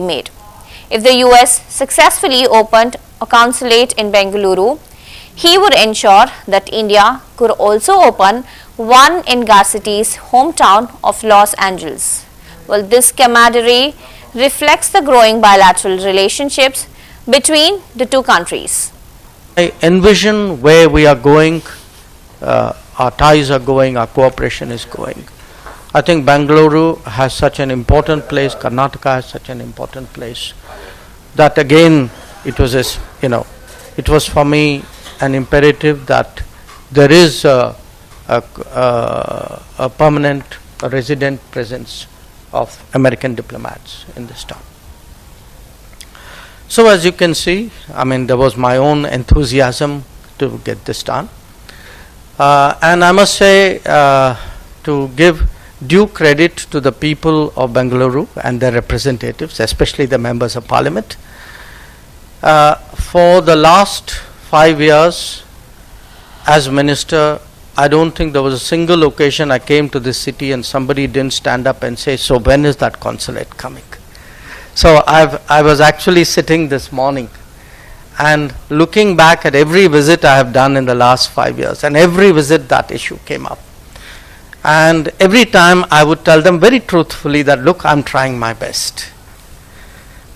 made. If the US successfully opened a consulate in Bengaluru, he would ensure that India could also open one in Garcetti's hometown of Los Angeles. Well, this camaraderie reflects the growing bilateral relationships between the two countries. I envision where we are going, our ties are going, our cooperation is going. I think Bengaluru has such an important place, Karnataka has such an important place, that again it was for me an imperative that there is a permanent, resident presence of American diplomats in this town. So as you can see, there was my own enthusiasm to get this done. And I must say, to give due credit to the people of Bengaluru and their representatives, especially the members of parliament. For the last 5 years as minister, I don't think there was a single occasion I came to this city and somebody didn't stand up and say, so when is that consulate coming? So I was actually sitting this morning and looking back at every visit I have done in the last 5 years, and every visit that issue came up. And every time I would tell them very truthfully that, look, I'm trying my best.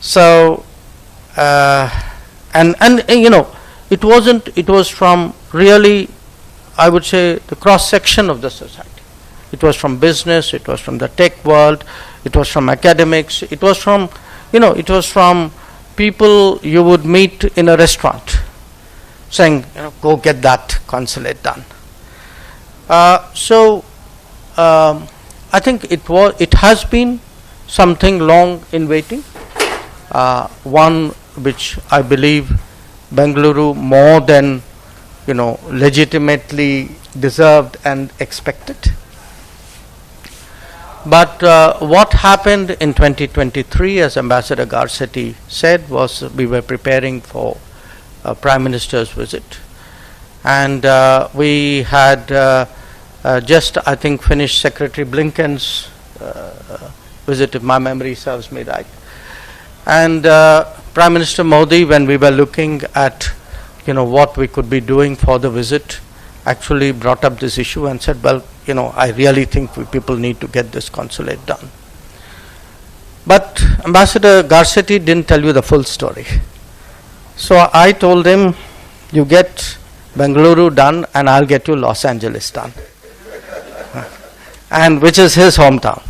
So, it was from really, I would say, the cross section of the society. It was from business, it was from the tech world, it was from academics, it was from people you would meet in a restaurant saying, go get that consulate done. I think it has been something long in waiting, one which I believe Bengaluru more than legitimately deserved and expected. But what happened in 2023, as Ambassador Garcetti said, was we were preparing for a Prime Minister's visit, and we had just, I think, finished Secretary Blinken's visit, if my memory serves me right. And Prime Minister Modi, when we were looking at what we could be doing for the visit, actually brought up this issue and said, well, I really think people need to get this consulate done. But Ambassador Garcetti didn't tell you the full story. So I told him, you get Bengaluru done and I'll get you Los Angeles done. And which is his hometown.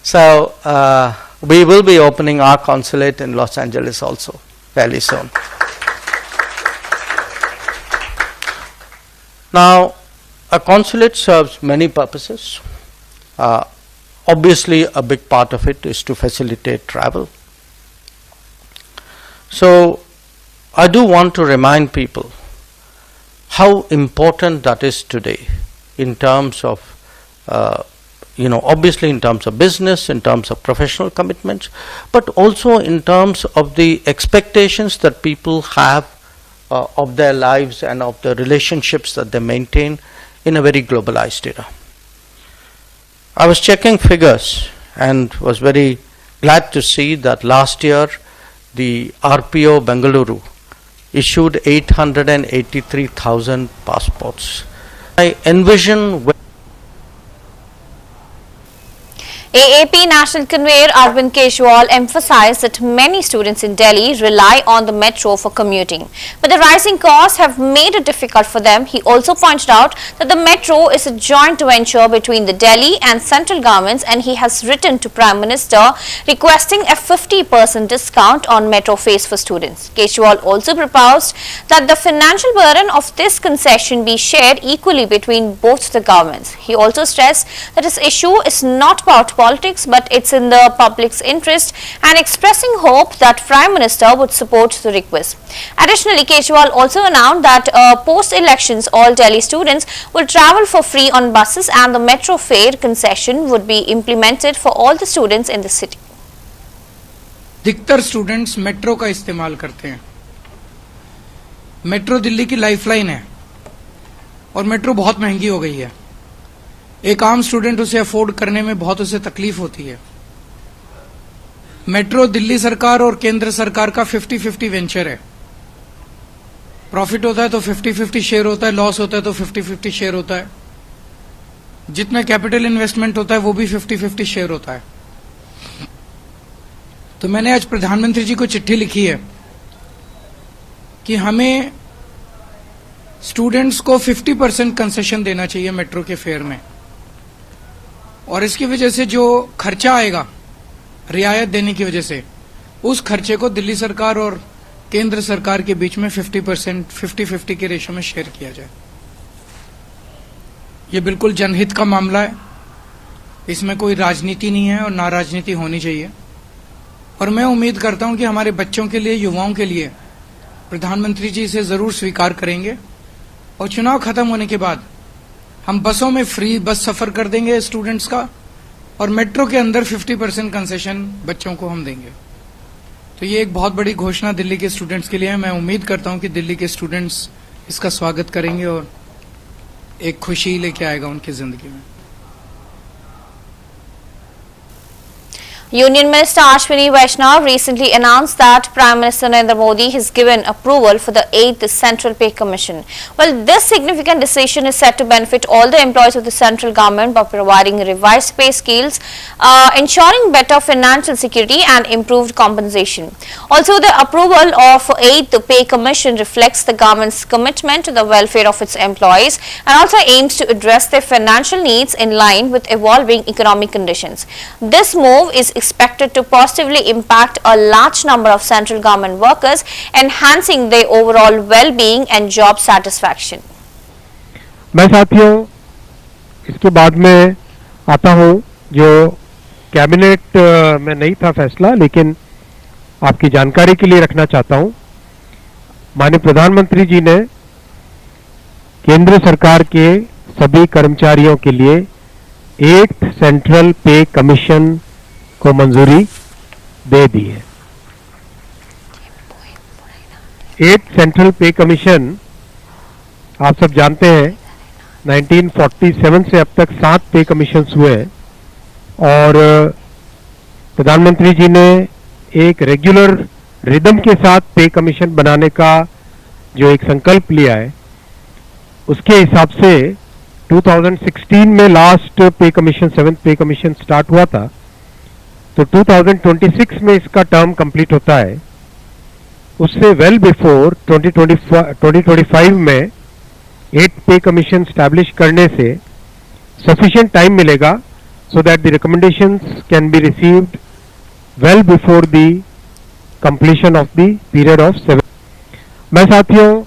So we will be opening our consulate in Los Angeles also fairly soon. Now, a consulate serves many purposes. Obviously, a big part of it is to facilitate travel. So, I do want to remind people how important that is today in terms of, obviously in terms of business, in terms of professional commitments, but also in terms of the expectations that people have of their lives and of the relationships that they maintain in a very globalized era. I was checking figures and was very glad to see that last year the RPO Bengaluru issued 883,000 passports. I envision AAP National Convener Arvind Kejriwal emphasized that many students in Delhi rely on the metro for commuting, but the rising costs have made it difficult for them. He also pointed out that the metro is a joint venture between the Delhi and central governments, and he has written to Prime Minister requesting a 50% discount on metro fares for students. Kejriwal also proposed that the financial burden of this concession be shared equally between both the governments. He also stressed that this issue is not about politics, but it's in the public's interest, and expressing hope that Prime Minister would support the request. Additionally, Kejriwal also announced that post-elections all Delhi students will travel for free on buses, and the metro fare concession would be implemented for all the students in the city. अधिकतर students metro का इस्तेमाल करते हैं। Metro Delhi की lifeline है और metro बहुत महंगी हो गई है। एक आम स्टूडेंट उसे अफोर्ड करने में बहुत उसे तकलीफ होती है। मेट्रो दिल्ली सरकार और केंद्र सरकार का 50-50 वेंचर है। प्रॉफिट होता है तो 50-50 शेयर होता है, लॉस होता है तो 50-50 शेयर होता है। जितना कैपिटल इन्वेस्टमेंट होता है वो भी 50-50 शेयर होता है। तो मैंने आज प्रधानमंत्री जी को चिट्ठी लिखी है कि हमें स्टूडेंट्स को 50% कंसेशन देना चाहिए मेट्रो के फेयर में, और इसकी वजह से जो खर्चा आएगा रियायत देने की वजह से, उस खर्चे को दिल्ली सरकार और केंद्र सरकार के बीच में 50% के रेशो में शेयर किया जाए। ये बिल्कुल जनहित का मामला है, इसमें कोई राजनीति नहीं है और ना राजनीति होनी चाहिए। और मैं उम्मीद करता हूं कि हमारे बच्चों के लिए, युवाओं के लिए प्रधानमंत्री जी इसे जरूर स्वीकार करेंगे, और चुनाव खत्म होने के बाद हम बसों में फ्री बस सफर कर देंगे स्टूडेंट्स का, और मेट्रो के अंदर 50% कंसेशन बच्चों को हम देंगे। तो ये एक बहुत बड़ी घोषणा दिल्ली के स्टूडेंट्स के लिए है। मैं उम्मीद करता हूं कि दिल्ली के स्टूडेंट्स इसका स्वागत करेंगे और एक खुशी लेके आएगा उनकी जिंदगी में। Union Minister Ashwini Vaishnav recently announced that Prime Minister Narendra Modi has given approval for the 8th Central Pay Commission. Well, this significant decision is set to benefit all the employees of the central government by providing revised pay scales, ensuring better financial security and improved compensation. Also, the approval of 8th Pay Commission reflects the government's commitment to the welfare of its employees and also aims to address their financial needs in line with evolving economic conditions. This move is expected to positively impact a large number of central government workers, enhancing their overall well-being and job satisfaction. मैं साथियों इसके बाद में आता हूं, जो cabinet में नहीं था फैसला, लेकिन आपकी जानकारी के लिए रखना चाहता हूं। माननीय प्रधानमंत्री जी ने केंद्र सरकार के सभी कर्मचारियों के लिए 8th सेंट्रल पे कमीशन को मंजूरी दे दी है। 8th सेंट्रल पे कमीशन आप सब जानते हैं 1947 से अब तक 7 पे कमीशन हुए हैं, और प्रधानमंत्री जी ने एक रेगुलर रिदम के साथ पे कमीशन बनाने का जो एक संकल्प लिया है, उसके हिसाब से 2016 में लास्ट पे कमीशन 7th पे कमीशन स्टार्ट हुआ था, तो 2026 में इसका टर्म कंप्लीट होता है। उससे वेल बिफोर 2025 में 8th पे कमीशन स्टैब्लिश करने से सफिशिएंट टाइम मिलेगा, so that the recommendations can be received well before the completion of the period of 7। मैं साथियों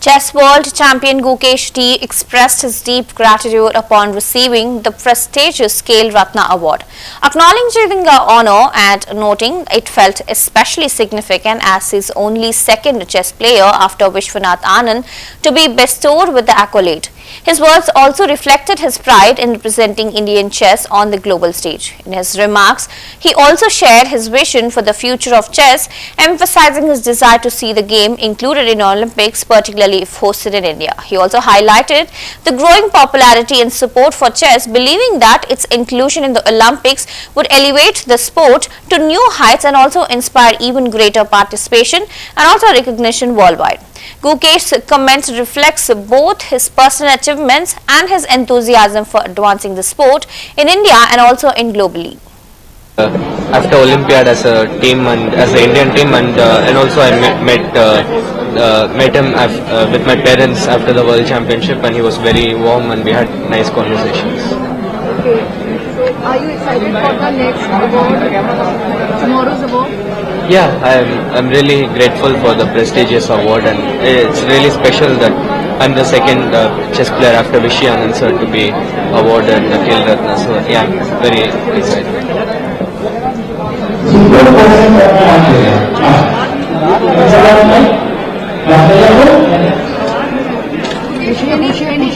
Chess world champion Gukesh T expressed his deep gratitude upon receiving the prestigious Khel Ratna Award, acknowledging the honor and noting it felt especially significant as his only second chess player after Vishwanath Anand to be bestowed with the accolade. His words also reflected his pride in representing Indian chess on the global stage. In his remarks, he also shared his vision for the future of chess, emphasizing his desire to see the game included in Olympics, particularly if hosted in India. He also highlighted the growing popularity and support for chess, believing that its inclusion in the Olympics would elevate the sport to new heights and also inspire even greater participation and also recognition worldwide. Gukesh's comments reflects both his personal achievements and his enthusiasm for advancing the sport in India and also in globally. After Olympiad as a team and as an Indian team, and also I met him with my parents after the World Championship, and he was very warm and we had nice conversations. Okay, so are you excited for the next award, tomorrow's award? Yeah, I'm really grateful for the prestigious award, and it's really special that I'm the second chess player after Vishy Anand sir to be awarded the Khel Ratna. So yeah, I'm very excited.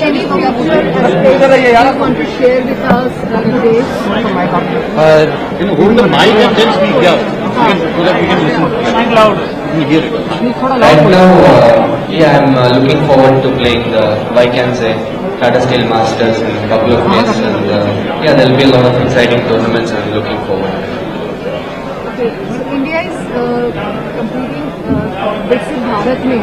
Any future aspects you want to share with us today? Hold the mic and then speak down, so that we can listen. Speak loud. We hear it. Right now, I'm looking forward to playing the Vaikanse Tata Steel Masters in a couple of days, and there will be a lot of exciting tournaments, and I'm looking forward. Okay, so India is completing विकसित भारत में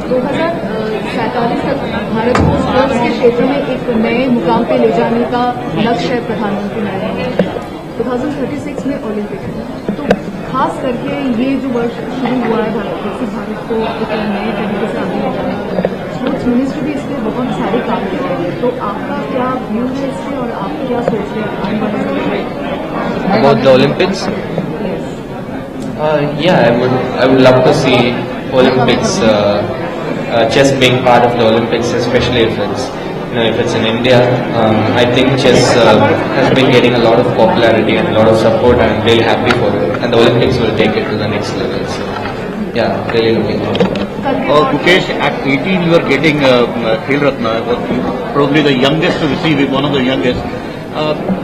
2047 तक भारत को sports के क्षेत्र में एक नए मुकाम पे ले जाने का लक्ष्य है प्रधानमंत्री नरेंद्र मोदी। 2036 में ओलंपिक है, तो खास करके ये जो वर्ष शुरू हुआ है विकसित भारत को एक नए तरीके से आगे ले जाने का, स्पोर्ट्स मिनिस्ट्री भी इस पर बहुत सारे काम कर रहे हैं, तो आपका क्या व्यू है इस पर और आप क्या सोच रहे हैं About the Olympics? I would love to see Olympics, chess being part of the Olympics, especially if it's in India. I think chess has been getting a lot of popularity and a lot of support, and I'm really happy for it. And the Olympics will take it to the next level. So, really looking forward. Mukesh, at 18 you are getting Khel Ratna, probably the youngest to receive it, one of the youngest.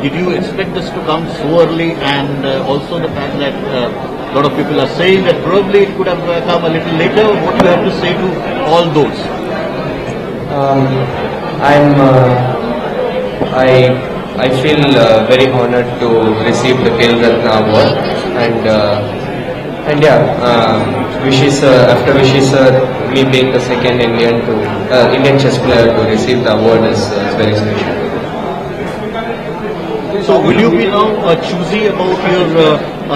Did you expect this to come so early, and also the fact that a lot of people are saying that probably it could have come a little later? What do you have to say to all those? I feel very honored to receive the Khel Ratna award, and Vishy sir, after Vishy sir, me being the second Indian chess player to receive the award is very special. So will you be now choosy about your,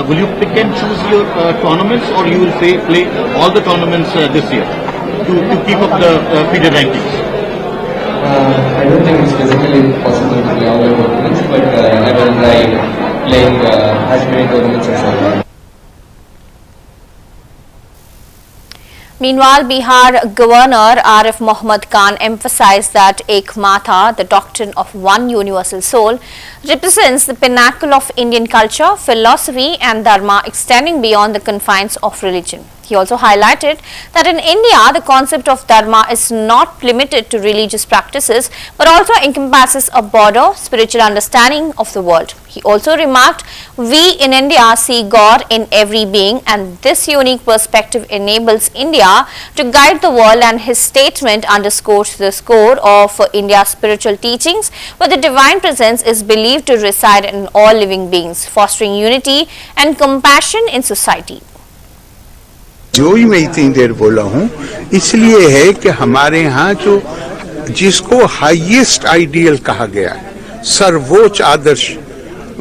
will you pick and choose your tournaments, or you will play all the tournaments this year to keep up the FIDE rankings? I don't think it's physically possible to play all the tournaments, but I will try playing as many tournaments as I can. Meanwhile, Bihar Governor Arif Mohammad Khan emphasized that Ek Mata, the doctrine of one universal soul, represents the pinnacle of Indian culture, philosophy and dharma extending beyond the confines of religion. He also highlighted that in India, the concept of dharma is not limited to religious practices, but also encompasses a broader spiritual understanding of the world. He also remarked, "We in India see God in every being, and this unique perspective enables India to guide the world," and his statement underscores the core of India's spiritual teachings, where the divine presence is believed to reside in all living beings, fostering unity and compassion in society. जो ही मैं इतनी देर बोला हूँ इसलिए है कि हमारे यहाँ जो जिसको हाईएस्ट आइडियल कहा गया है, सर्वोच्च आदर्श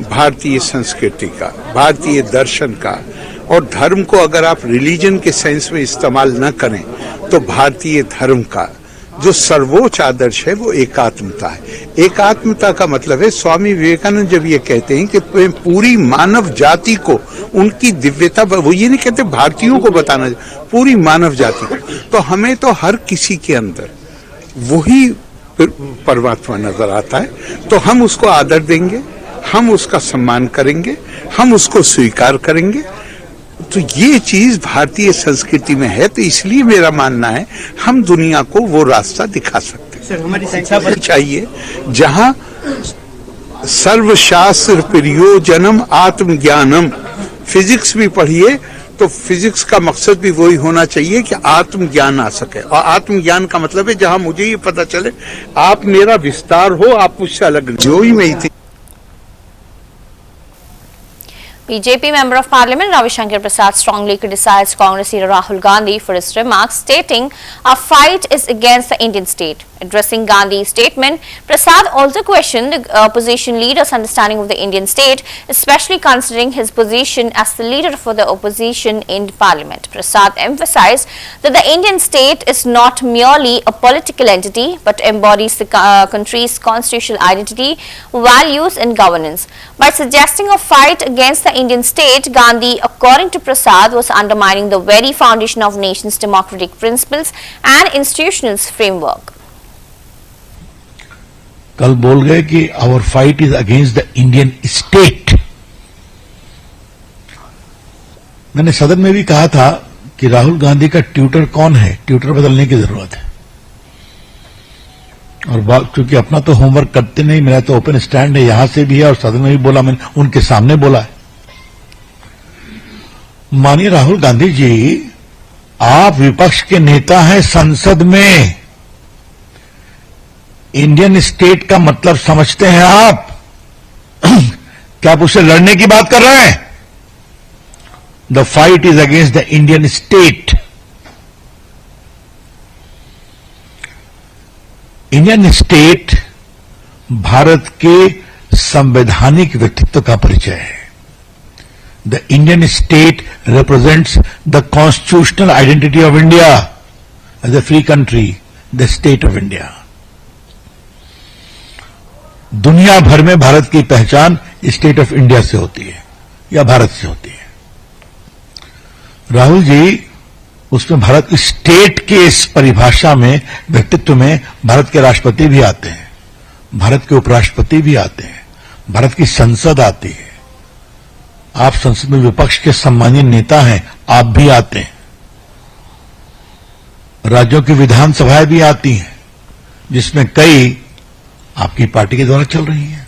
भारतीय संस्कृति का, भारतीय दर्शन का, और धर्म को अगर आप रिलीजन के सेंस में इस्तेमाल न करें तो भारतीय धर्म का जो सर्वोच्च आदर्श है वो एकात्मता है। एकात्मता का मतलब है, स्वामी विवेकानंद जब ये कहते हैं कि पूरी मानव जाति को उनकी दिव्यता, वो ये नहीं कहते भारतीयों को बताना, पूरी मानव जाति को, तो हमें तो हर किसी के अंदर वही परमात्मा नजर आता है, तो हम उसको आदर देंगे, हम उसका सम्मान करेंगे, हम उसको स्वीकार करेंगे। तो ये चीज भारतीय संस्कृति में है, तो इसलिए मेरा मानना है हम दुनिया को वो रास्ता दिखा सकते हैं। सर, हमारी शिक्षा चाहिए जहां सर्वशास्त्र प्रयोजनम आत्मज्ञानम, फिजिक्स भी पढ़िए तो फिजिक्स का मकसद भी वही होना चाहिए कि आत्मज्ञान आ सके, और आत्मज्ञान का मतलब है जहां मुझे ये पता चले आप मेरा विस्तार हो, आप मुझसे अलग जो ही मैं थी। BJP Member of Parliament Ravi Shankar Prasad strongly criticized Congress leader Rahul Gandhi for his remarks, stating, "Our fight is against the Indian state." Addressing Gandhi's statement, Prasad also questioned the opposition leader's understanding of the Indian state, especially considering his position as the leader for the opposition in Parliament. Prasad emphasized that the Indian state is not merely a political entity, but embodies the country's constitutional identity, values and governance. By suggesting a fight against the Indian state, Gandhi, according to Prasad, was undermining the very foundation of nation's democratic principles and institutional framework. कल बोल गए कि our fight is against the Indian state. मैंने सदन में भी कहा था कि राहुल गांधी का ट्विटर कौन है, ट्विटर बदलने की जरूरत है। और क्योंकि अपना तो होमवर्क करते नहीं, मेरा तो ओपन स्टैंड है, यहां से भी है और सदन में भी बोला, मैंने उनके सामने बोला है। माननीय राहुल गांधी जी, आप विपक्ष के नेता हैं संसद में, इंडियन स्टेट का मतलब समझते हैं आप? क्या आप उससे लड़ने की बात कर रहे हैं? The fight is against the Indian state. Indian state Bharat के संवैधानिक व्यक्तित्व का परिचय है। The Indian state represents the constitutional identity of India as a free country, the state of India. दुनिया भर में भारत की पहचान स्टेट ऑफ इंडिया से होती है या भारत से होती है। राहुल जी, उसमें भारत स्टेट के इस परिभाषा में, व्यक्तित्व में भारत के राष्ट्रपति भी आते हैं, भारत के उपराष्ट्रपति भी आते हैं, भारत की संसद आती है। आप संसद में विपक्ष के सम्मानीय नेता हैं, आप भी आते हैं। राज्यों की विधानसभाएं भी आती हैं, जिसमें कई आपकी पार्टी के द्वारा चल रही हैं।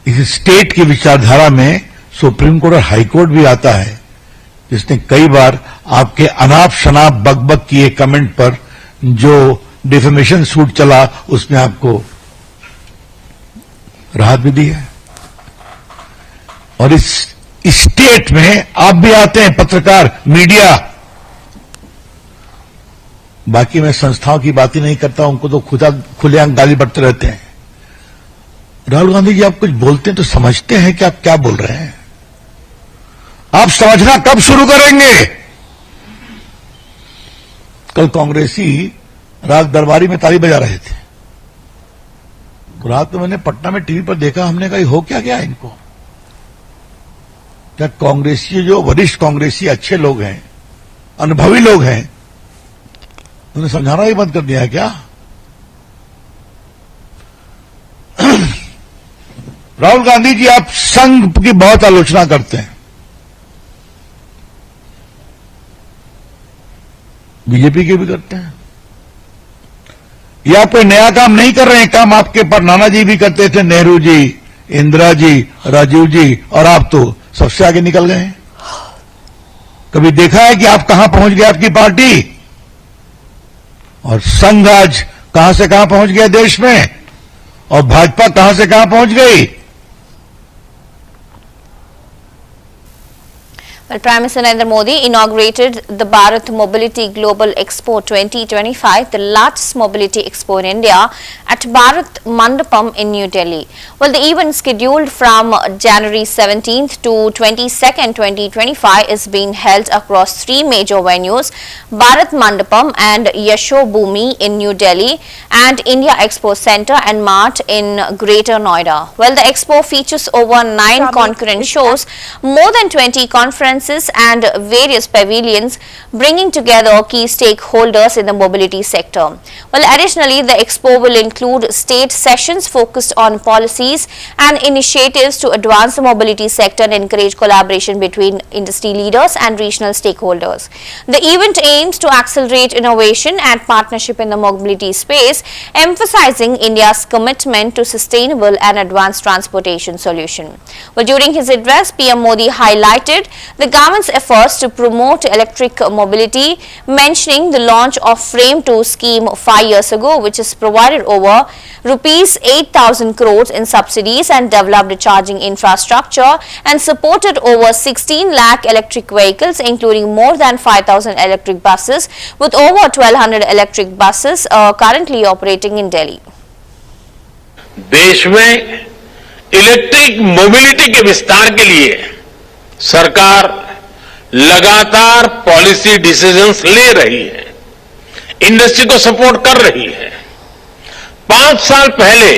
इस स्टेट की विचारधारा में सुप्रीम कोर्ट और हाई कोर्ट भी आता है, जिसने कई बार आपके अनाप शनाप बकबक किए कमेंट पर जो डिफेमेशन सूट चला, उसमें आपको राहत भी दी है। और इस स्टेट में आप भी आते हैं, पत्रकार, मीडिया। बाकी मैं संस्थाओं की बात ही नहीं करता, उनको तो खुलेआम गाली बढ़ते रहते हैं। राहुल गांधी जी, आप कुछ बोलते हैं तो समझते हैं कि आप क्या बोल रहे हैं? आप समझना कब शुरू करेंगे? कल कांग्रेसी रात दरबारी में ताली बजा रहे थे, तो रात में मैंने पटना में टीवी पर देखा, हमने कहा हो क्या गया इनको? क्या कांग्रेसी, जो वरिष्ठ कांग्रेसी अच्छे लोग हैं, अनुभवी लोग हैं, उन्हें समझाना ही बंद कर दिया है क्या? राहुल गांधी जी, आप संघ की बहुत आलोचना करते हैं, बीजेपी के भी करते हैं। ये आप कोई नया काम नहीं कर रहे हैं, काम आपके पर नाना जी भी करते थे, नेहरू जी, इंदिरा जी, राजीव जी, और आप तो सबसे आगे निकल गए हैं। कभी देखा है कि आप कहां पहुंच गए आपकी पार्टी? और संघ आज कहां से कहां पहुंच गया देश में, और भाजपा कहां से कहां पहुंच गई? Well, Prime Minister Narendra Modi inaugurated the Bharat Mobility Global Expo 2025, the largest mobility expo in India, at Bharat Mandapam in New Delhi. Well, the event, scheduled from January 17th to 22nd, 2025, is being held across three major venues: Bharat Mandapam and Yashobhoomi in New Delhi, and India Expo Center and Mart in Greater Noida. Well, the expo features over 9 concurrent shows, more than 20 conferences and various pavilions, bringing together key stakeholders in the mobility sector. Well, additionally, the expo will include state sessions focused on policies and initiatives to advance the mobility sector and encourage collaboration between industry leaders and regional stakeholders. The event aims to accelerate innovation and partnership in the mobility space, emphasizing India's commitment to sustainable and advanced transportation solution. Well, during his address, PM Modi highlighted the government's efforts to promote electric mobility, mentioning the launch of FRAME 2 scheme 5 years ago, which has provided over rupees 8,000 crores in subsidies and developed charging infrastructure and supported over 16 lakh electric vehicles, including more than 5,000 electric buses, with over 1,200 electric buses currently operating in Delhi. देश में electric mobility के विस्तार के लिए सरकार लगातार policy decisions ले रही है, इंडस्ट्री को सपोर्ट कर रही है। 5 साल पहले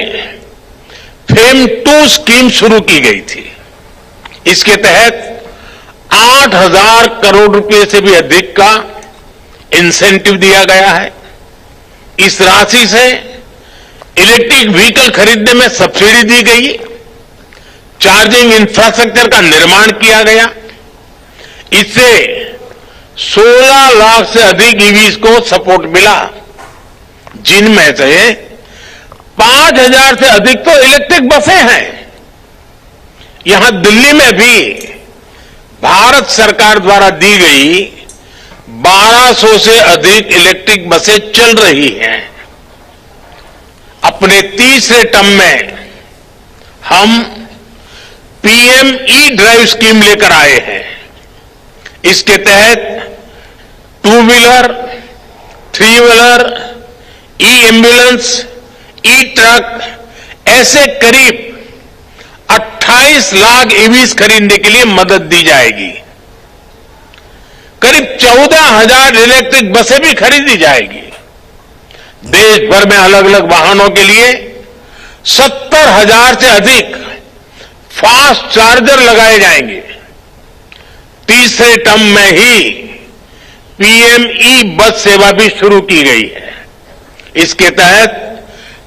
फेम 2 स्कीम शुरू की गई थी। इसके तहत 8,000 करोड़ रुपए से भी अधिक का इंसेंटिव दिया गया है। इस राशि से इलेक्ट्रिक व्हीकल खरीदने में सब्सिडी दी गई, चार्जिंग इंफ्रास्ट्रक्चर का निर्माण किया गया। इससे 16 लाख से अधिक ईवीज को सपोर्ट मिला, जिनमें से 5,000 से अधिक तो इलेक्ट्रिक बसें हैं। यहां दिल्ली में भी भारत सरकार द्वारा दी गई 1200 से अधिक इलेक्ट्रिक बसें चल रही हैं। अपने तीसरे टर्म में हम पीएम ई ड्राइव स्कीम लेकर आए हैं। इसके तहत 2 व्हीलर, 3 व्हीलर, ई एम्बुलेंस, ई ट्रक ऐसे करीब 28 लाख ईवीज खरीदने के लिए मदद दी जाएगी। करीब 14,000 इलेक्ट्रिक बसें भी खरीदी जाएगी। देश भर में अलग अलग वाहनों के लिए 70,000 से अधिक फास्ट चार्जर लगाए जाएंगे। तीसरे टर्म में ही पीएम ई बस सेवा भी शुरू की गई है। इसके तहत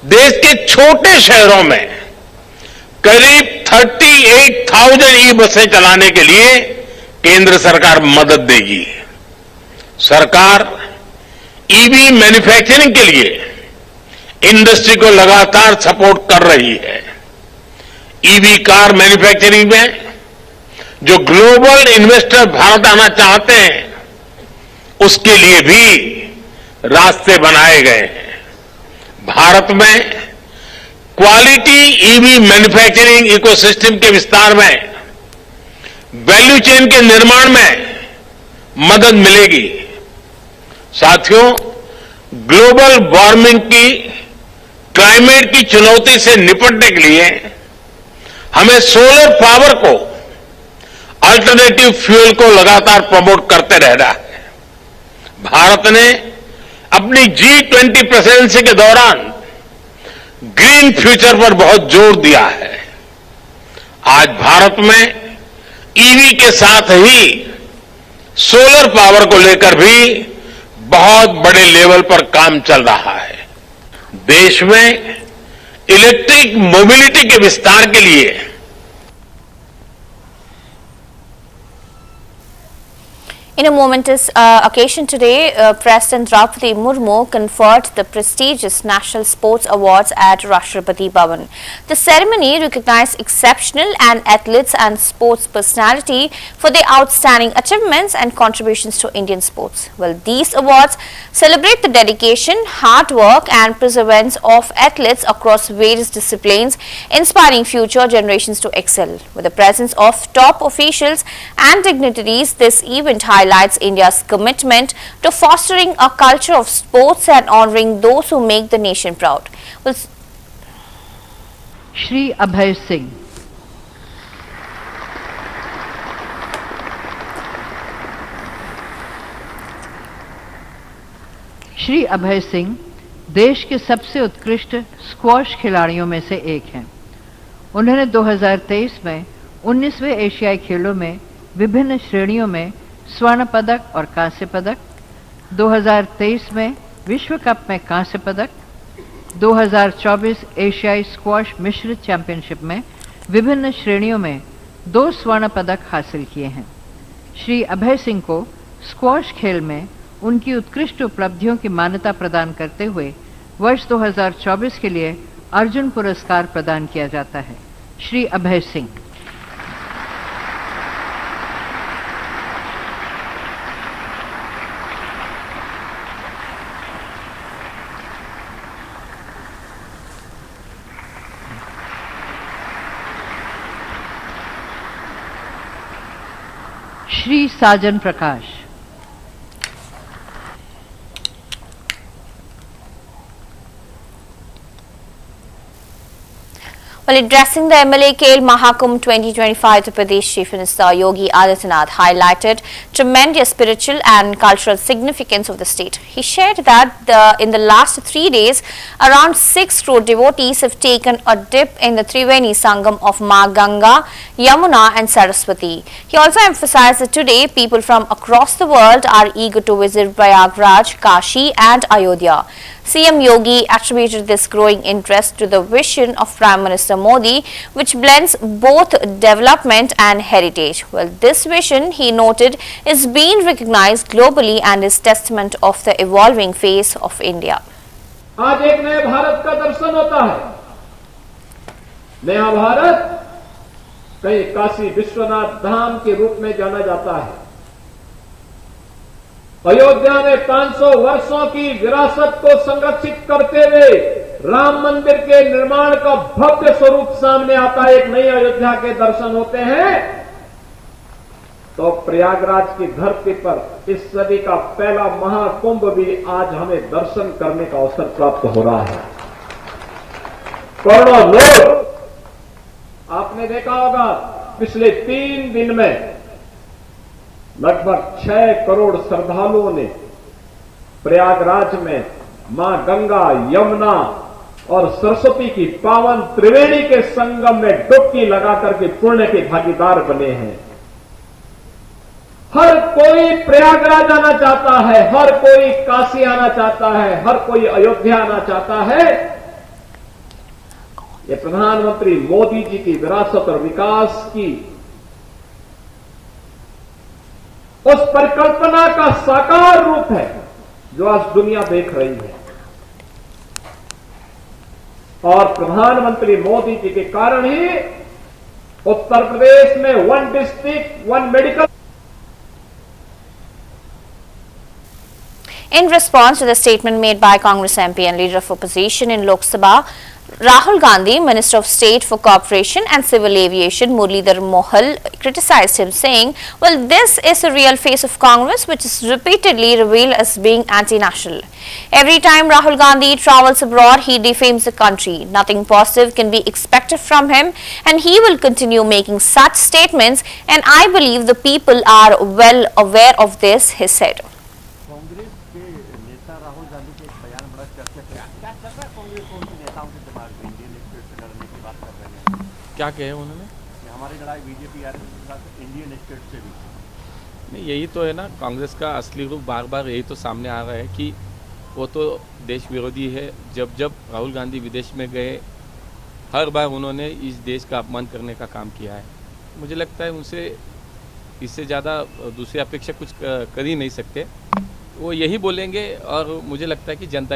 देश के छोटे शहरों में करीब 38,000 ई बसें चलाने के लिए केंद्र सरकार मदद देगी। सरकार ईवी मैन्युफैक्चरिंग के लिए इंडस्ट्री को लगातार सपोर्ट कर रही है। ईवी कार मैन्युफैक्चरिंग में जो ग्लोबल इन्वेस्टर भारत आना चाहते हैं, उसके लिए भी रास्ते बनाए गए हैं। भारत में क्वालिटी ईवी मैन्युफैक्चरिंग इकोसिस्टम के विस्तार में, वैल्यू चेन के निर्माण में मदद मिलेगी। साथियों, ग्लोबल वार्मिंग की, क्लाइमेट की चुनौती से निपटने के लिए हमें सोलर पावर को, अल्टरनेटिव फ्यूल को लगातार प्रमोट करते रहना है। भारत ने अपनी G20 प्रेसिडेंसी के दौरान ग्रीन फ्यूचर पर बहुत जोर दिया है। आज भारत में ईवी के साथ ही सोलर पावर को लेकर भी बहुत बड़े लेवल पर काम चल रहा है। देश में इलेक्ट्रिक मोबिलिटी के विस्तार के लिए In a momentous occasion today, President Draupadi Murmu conferred the prestigious National Sports Awards at Rashtrapati Bhavan. The ceremony recognized exceptional athletes and sports personality for their outstanding achievements and contributions to Indian sports. Well, these awards celebrate the dedication, hard work and perseverance of athletes across various disciplines, inspiring future generations to excel. With the presence of top officials and dignitaries, this event highlights India's commitment to fostering a culture of sports and honoring those who make the nation proud. Well, Shri Abhay Singh. Shri Abhay Singh देश के सबसे उत्कृष्ट squash खिलाड़ियों में से एक हैं। उन्होंने 2023 में 19वें एशियाई खेलों में विभिन्न श्रेणियों में स्वर्ण पदक और कांस्य पदक, 2023 में विश्व कप में कांस्य पदक, 2024 एशियाई स्क्वॉश मिश्रित चैंपियनशिप में विभिन्न श्रेणियों में 2 स्वर्ण पदक हासिल किए हैं। श्री अभय सिंह को स्क्वॉश खेल में उनकी उत्कृष्ट उपलब्धियों की मान्यता प्रदान करते हुए वर्ष 2024 के लिए अर्जुन पुरस्कार प्रदान किया जाता है। श्री अभय सिंह। श्री साजन प्रकाश। While addressing the MLA Khel Mahakumbh 2025, the Pradesh Chief Minister Yogi Adityanath highlighted tremendous spiritual and cultural significance of the state. He shared that in the last 3 days, around 6 crore devotees have taken a dip in the Triveni Sangam of Ma Ganga, Yamuna and Saraswati. He also emphasized that today people from across the world are eager to visit Prayagraj, Kashi and Ayodhya. CM Yogi attributed this growing interest to the vision of Prime Minister Modi, which blends both development and heritage. Well, this vision, he noted, is being recognized globally and is testament of the evolving face of India. आज एक नए भारत का दर्शन होता है। नया भारत कहीं काशी विश्वनाथ धाम के रूप में जाना जाता है। अयोध्या में 500 वर्षों की विरासत को संरक्षित करते हुए राम मंदिर के निर्माण का भव्य स्वरूप सामने आता है। एक नई अयोध्या के दर्शन होते हैं। तो प्रयागराज की धरती पर इस सदी का पहला महाकुंभ भी आज हमें दर्शन करने का अवसर प्राप्त हो रहा है। करोड़ों लोग, आपने देखा होगा पिछले 3 दिन में लगभग 6 करोड़ श्रद्धालुओं ने प्रयागराज में मां गंगा, यमुना और सरस्वती की पावन त्रिवेणी के संगम में डुबकी लगाकर के पुण्य के भागीदार बने हैं। हर कोई प्रयागराज आना चाहता है, हर कोई काशी आना चाहता है, हर कोई अयोध्या आना चाहता है। ये प्रधानमंत्री मोदी जी की विरासत और विकास की उस परिकल्पना का साकार रूप है जो आज दुनिया देख रही है। और प्रधानमंत्री मोदी जी के कारण ही उत्तर प्रदेश में 1 district 1 medical. In response to the statement made by Congress MP and leader of opposition in Lok Sabha, Rahul Gandhi, Minister of State for Cooperation and Civil Aviation, Muralidhar Mohal, criticized him, saying, well, this is a real face of Congress, which is repeatedly revealed as being anti-national. Every time Rahul Gandhi travels abroad, he defames the country. Nothing positive can be expected from him, and he will continue making such statements, and I believe the people are well aware of this, he said. क्या कहे उन्होंने? हमारी लड़ाई BJP RSS के साथ Indian state से भी नहीं, यही तो है ना कांग्रेस का असली रूप। बार बार यही तो सामने आ रहा है कि वो तो देश विरोधी है। जब जब राहुल गांधी विदेश में गए, हर बार उन्होंने इस देश का अपमान करने का काम किया है। मुझे लगता है उनसे इससे ज़्यादा दूसरी अपेक्षा कुछ कर ही नहीं सकते। वो यही बोलेंगे और मुझे लगता है कि जनता